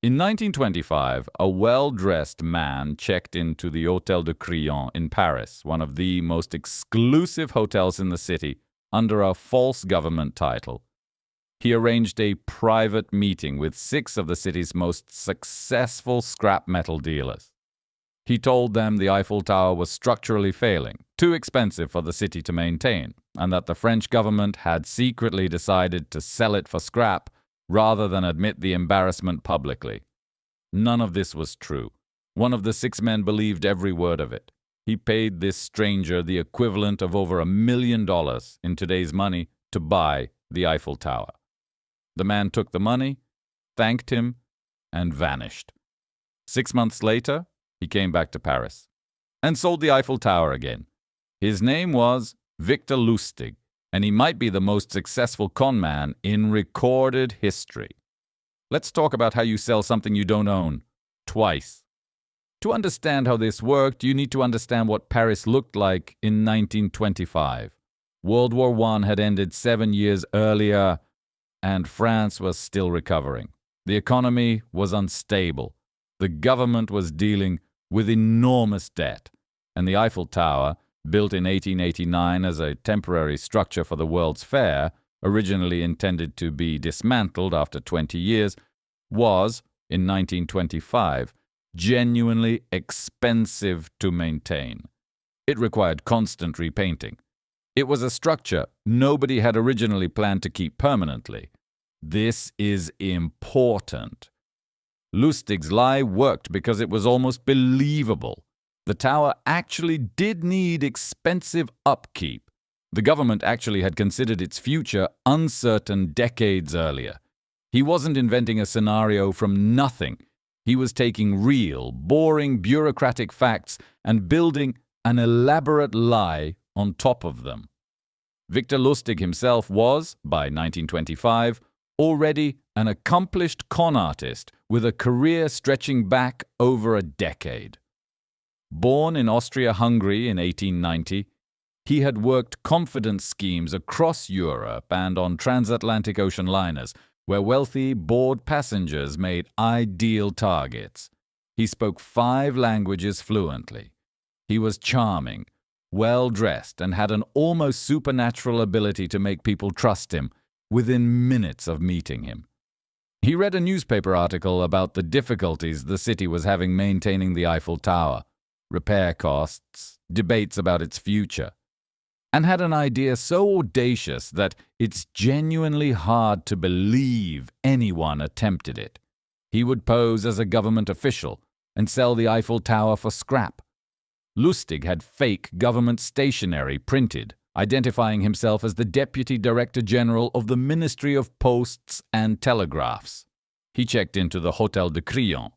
In 1925, a well-dressed man checked into the Hôtel de Crillon in Paris, one of the most exclusive hotels in the city, under a false government title. He arranged a private meeting with 6 of the city's most successful scrap metal dealers. He told them the Eiffel Tower was structurally failing, too expensive for the city to maintain, and that the French government had secretly decided to sell it for scrap rather than admit the embarrassment publicly. None of this was true. One of the 6 men believed every word of it. He paid this stranger the equivalent of over $1 million in today's money to buy the Eiffel Tower. The man took the money, thanked him, and vanished. 6 months later, he came back to Paris and sold the Eiffel Tower again. His name was Victor Lustig, and he might be the most successful con man in recorded history. Let's talk about how you sell something you don't own, twice. To understand how this worked, you need to understand what Paris looked like in 1925. World War I had ended 7 years earlier, and France was still recovering. The economy was unstable. The government was dealing with enormous debt, and the Eiffel Tower, built in 1889 as a temporary structure for the World's Fair, originally intended to be dismantled after 20 years, was, in 1925, genuinely expensive to maintain. It required constant repainting. It was a structure nobody had originally planned to keep permanently. This is important. Lustig's lie worked because it was almost believable. The tower actually did need expensive upkeep. The government actually had considered its future uncertain decades earlier. He wasn't inventing a scenario from nothing. He was taking real, boring bureaucratic facts and building an elaborate lie on top of them. Victor Lustig himself was, by 1925, already an accomplished con artist with a career stretching back over a decade. Born in Austria-Hungary in 1890, he had worked confidence schemes across Europe and on transatlantic ocean liners, where wealthy, bored passengers made ideal targets. He spoke 5 languages fluently. He was charming, well-dressed, and had an almost supernatural ability to make people trust him within minutes of meeting him. He read a newspaper article about the difficulties the city was having maintaining the Eiffel Tower, repair costs, debates about its future, and had an idea so audacious that it's genuinely hard to believe anyone attempted it. He would pose as a government official and sell the Eiffel Tower for scrap. Lustig had fake government stationery printed, identifying himself as the Deputy Director General of the Ministry of Posts and Telegraphs. He checked into the Hôtel de Crillon,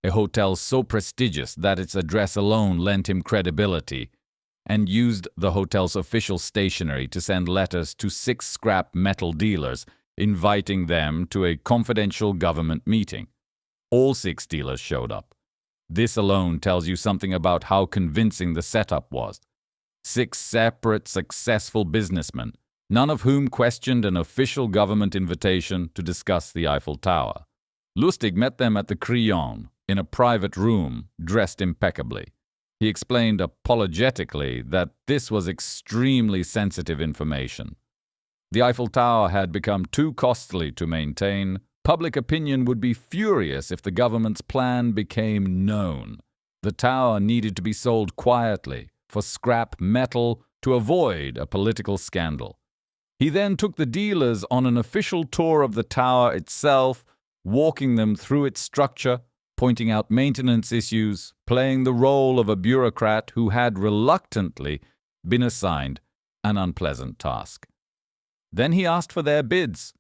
a hotel so prestigious that its address alone lent him credibility, and used the hotel's official stationery to send letters to 6 scrap metal dealers, inviting them to a confidential government meeting. All 6 dealers showed up. This alone tells you something about how convincing the setup was. 6 separate, successful businessmen, none of whom questioned an official government invitation to discuss the Eiffel Tower. Lustig met them at the Crillon, in a private room, dressed impeccably. He explained apologetically that this was extremely sensitive information. The Eiffel Tower had become too costly to maintain. Public opinion would be furious if the government's plan became known. The tower needed to be sold quietly, for scrap metal, to avoid a political scandal. He then took the dealers on an official tour of the tower itself, walking them through its structure, pointing out maintenance issues, playing the role of a bureaucrat who had reluctantly been assigned an unpleasant task. Then he asked for their bids.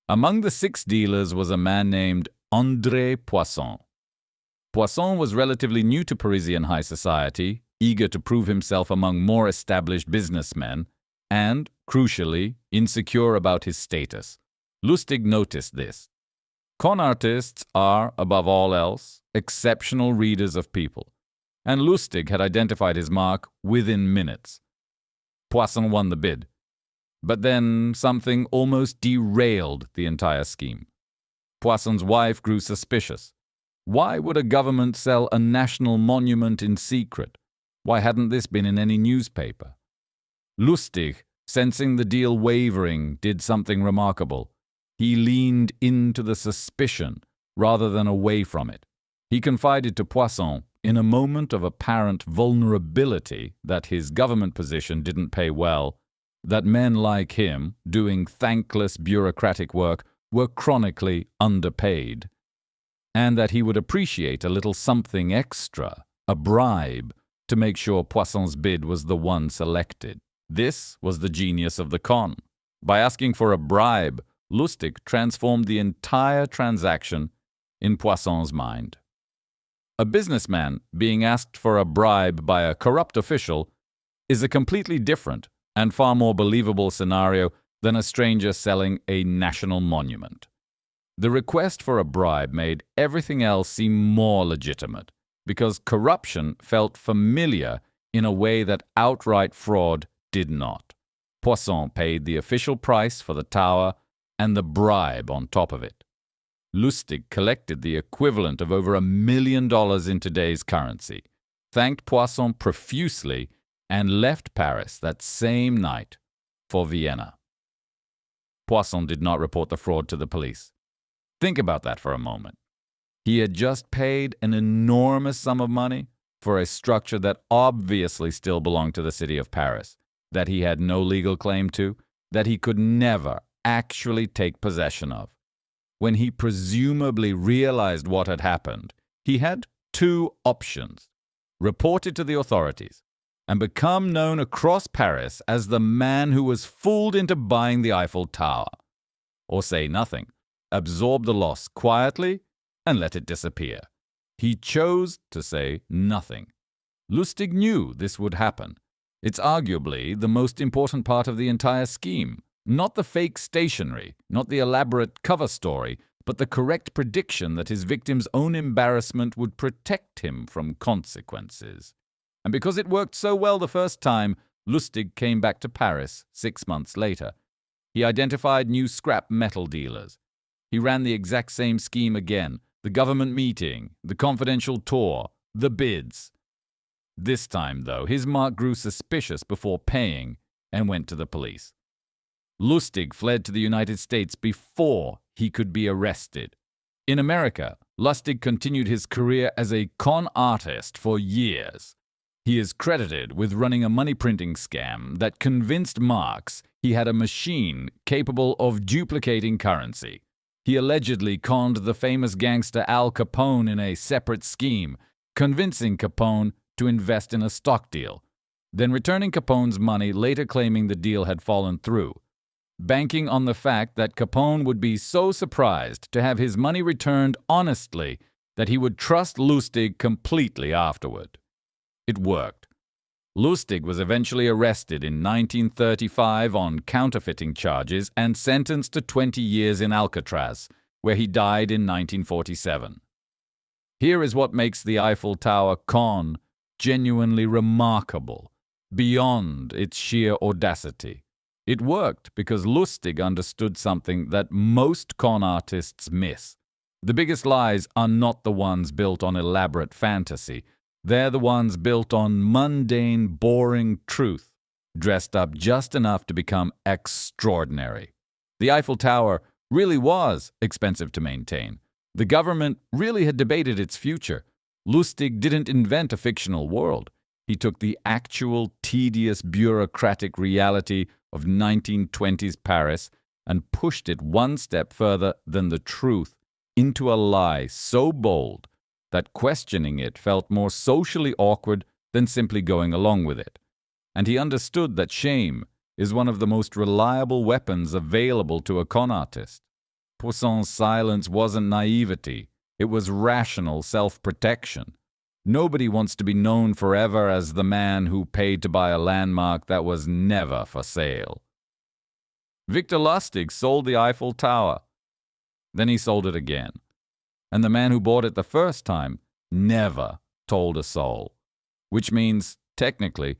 Among the 6 dealers was a man named André Poisson. Poisson was relatively new to Parisian high society, eager to prove himself among more established businessmen, and, crucially, insecure about his status. Lustig noticed this. Con artists are, above all else, exceptional readers of people, and Lustig had identified his mark within minutes. Poisson won the bid, but then something almost derailed the entire scheme. Poisson's wife grew suspicious. Why would a government sell a national monument in secret? Why hadn't this been in any newspaper? Lustig, sensing the deal wavering, did something remarkable. He leaned into the suspicion rather than away from it. He confided to Poisson, in a moment of apparent vulnerability, that his government position didn't pay well, that men like him, doing thankless bureaucratic work, were chronically underpaid, and that he would appreciate a little something extra, a bribe, to make sure Poisson's bid was the one selected. This was the genius of the con. By asking for a bribe, Lustig transformed the entire transaction in Poisson's mind. A businessman being asked for a bribe by a corrupt official is a completely different and far more believable scenario than a stranger selling a national monument. The request for a bribe made everything else seem more legitimate, because corruption felt familiar in a way that outright fraud did not. Poisson paid the official price for the tower and the bribe on top of it. Lustig collected the equivalent of over $1 million in today's currency, thanked Poisson profusely, and left Paris that same night for Vienna. Poisson did not report the fraud to the police. Think about that for a moment. He had just paid an enormous sum of money for a structure that obviously still belonged to the city of Paris, that he had no legal claim to, that he could never actually take possession of. When he presumably realized what had happened, he had two options: report it to the authorities and become known across Paris as the man who was fooled into buying the Eiffel Tower, or say nothing, absorb the loss quietly and let it disappear. He chose to say nothing. Lustig knew this would happen. It's arguably the most important part of the entire scheme. Not the fake stationery, not the elaborate cover story, but the correct prediction that his victim's own embarrassment would protect him from consequences. And because it worked so well the first time, Lustig came back to Paris 6 months later. He identified new scrap metal dealers. He ran the exact same scheme again: the government meeting, the confidential tour, the bids. This time, though, his mark grew suspicious before paying and went to the police. Lustig fled to the United States before he could be arrested. In America, Lustig continued his career as a con artist for years. He is credited with running a money-printing scam that convinced Marx he had a machine capable of duplicating currency. He allegedly conned the famous gangster Al Capone in a separate scheme, convincing Capone to invest in a stock deal, then returning Capone's money, later claiming the deal had fallen through, banking on the fact that Capone would be so surprised to have his money returned honestly that he would trust Lustig completely afterward. It worked. Lustig was eventually arrested in 1935 on counterfeiting charges and sentenced to 20 years in Alcatraz, where he died in 1947. Here is what makes the Eiffel Tower con genuinely remarkable, beyond its sheer audacity. It worked because Lustig understood something that most con artists miss. The biggest lies are not the ones built on elaborate fantasy. They're the ones built on mundane, boring truth, dressed up just enough to become extraordinary. The Eiffel Tower really was expensive to maintain. The government really had debated its future. Lustig didn't invent a fictional world. He took the actual tedious bureaucratic reality of 1920s Paris and pushed it one step further than the truth into a lie so bold that questioning it felt more socially awkward than simply going along with it. And he understood that shame is one of the most reliable weapons available to a con artist. Poisson's silence wasn't naivety, it was rational self-protection. Nobody wants to be known forever as the man who paid to buy a landmark that was never for sale. Victor Lustig sold the Eiffel Tower. Then he sold it again. And the man who bought it the first time never told a soul. Which means, technically,